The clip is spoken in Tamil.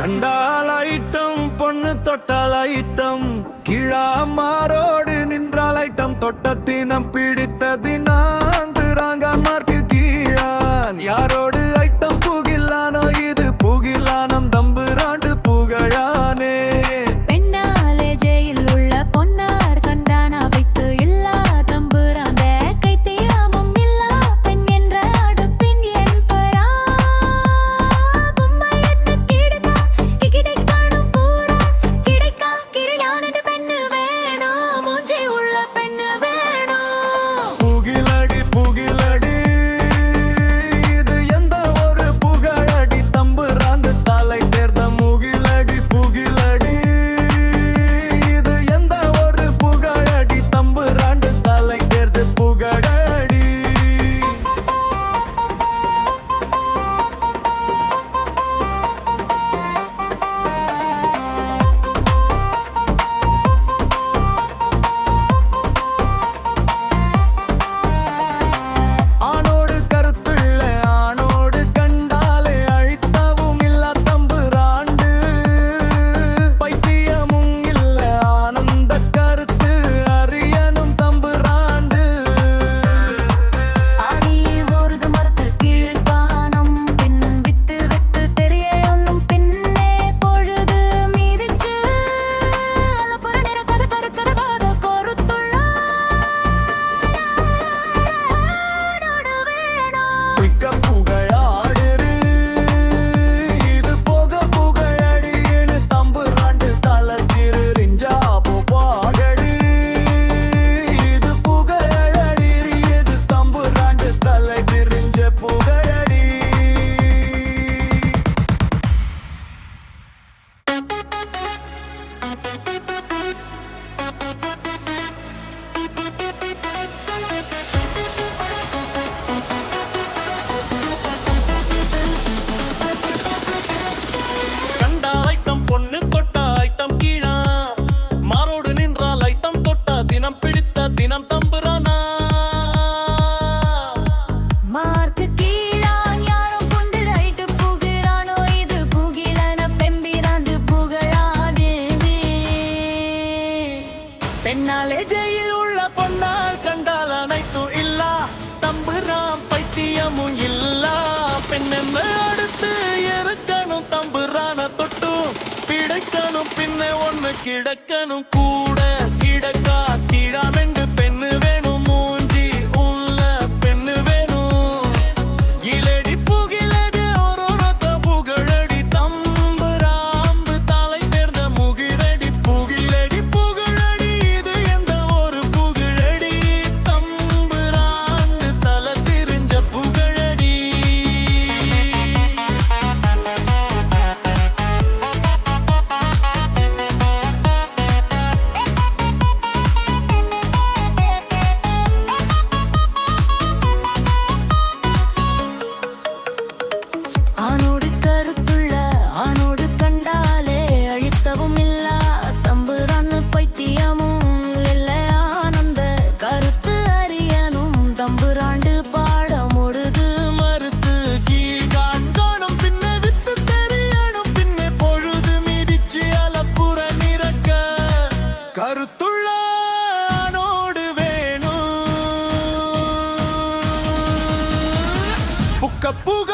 கண்டால் ஐட்டம் பொண்ணு தொட்டால் ஐட்டம் கிழாமாரோடு நின்றால் ஐட்டம் தொட்டத்தினம் பிடித்ததினாங்கிறாங்க மார்க்கு கீழான் யாரோடு ஐட்டம் புகில்லானோ இது புகில்லானம் தம்புராண்டு புகழானே பெண்ணாலே ஜெயில் உள்ள பொன்னார் கண்டானா வைத்து இல்லா தம்புராங்க கைத்தியாமும் இல்லா பெண் என்ற அடுப்பின் என்பரா கும்பை என்ன கிடக்கா கிகிடை காணும் பூரா கிடைக்கா கிரியானது பெண்ணு வேணும் மூஞ்சி உள்ள பெண்ணு வேணும் புகிலடி புகிலடி இது எந்த ஒரு புகழடி தம்புராந்து தலை தேர்ந்த முகிலடி புகிலடி இது எந்த ஒரு புகழடி தம்புராண்டு தலை தேர்ந்து புகழடி ஆணோடு கருத்துள்ள ஆணோடு கண்டாலே அழித்தவும் இல்ல தம்புராண்டு பைத்தியமும் இல்ல ஆனந்த கருத்து அறியனும் தம்புராண்டு ஆடி ஒருது மறுத்து கீழ்ப்பானம் பின் வித்து வித்து தெரியணும் பின்னே பொழுது மீதிச்சு அலப்புற நிற கதை கருத்துறவாத கருத்துள்ள மிக்க புகழாடுரு இது போக புகழடின்னு தம்புராண்டு தலத்திரு ரிஞ்சாபோ பாகடு இது புகழடி இது தம்புராண்டு தலை திரிஞ்ச புகழடி கண்டா ஐட்டம் பொண்ணு தொட்டா ஐட்டம் கீழா மாரோடு நின்றால் ஐட்டம் தொட்டா தினம் பிடித்த தினம் தம்புரானா மார்க்கு கீழான் யாரும் புந்திழைட்டு புகிறானோ இது புகிலன பெம்பிராந்து புகழாதேவே பெண்ணாலே ஜெயில் உள்ள பொன்னால் கண்டால் அனைத்தும் இல்லா தம்புரான் பைத்தியமும் இல்லா பெண்ணென்ன அடுத்து இருக்கணும் தம்புரான தொட்டும் பிடைக்கணும் பின்ன ஒண்ணு கிடக்கணும் கூட கிடக்கா கிழாமென்று பெண்ணு வேணும் மூஞ்சி உள்ள பெண்ணு வேணும் இலடி புகிலடி ஒரு ரத்த புகழடி தம்புராம்பு தலை தேர்ந்த முகிலடி புகிலடி புகழடி இது எந்த ஒரு புகழடி தம்புராண்டு தலை திரிஞ்ச புகழடி ஆணோடு கருத்துள்ள ஆணோடு கண்டாலே அழித்தவும் இல்லா தம்புரான்னு பைத்தியமும் இல்ல ஆனந்த கருத்து அறியனும் தம்புராண்டு பாடமுடுது மறுத்து கீழ்காணும் பின்ன வித்து தெரியணும் பின்ன பொழுது மிதிச்சு அலப்புற நிறக்க கருத்துள்ள ஆணோடு வேணும் புக்க புக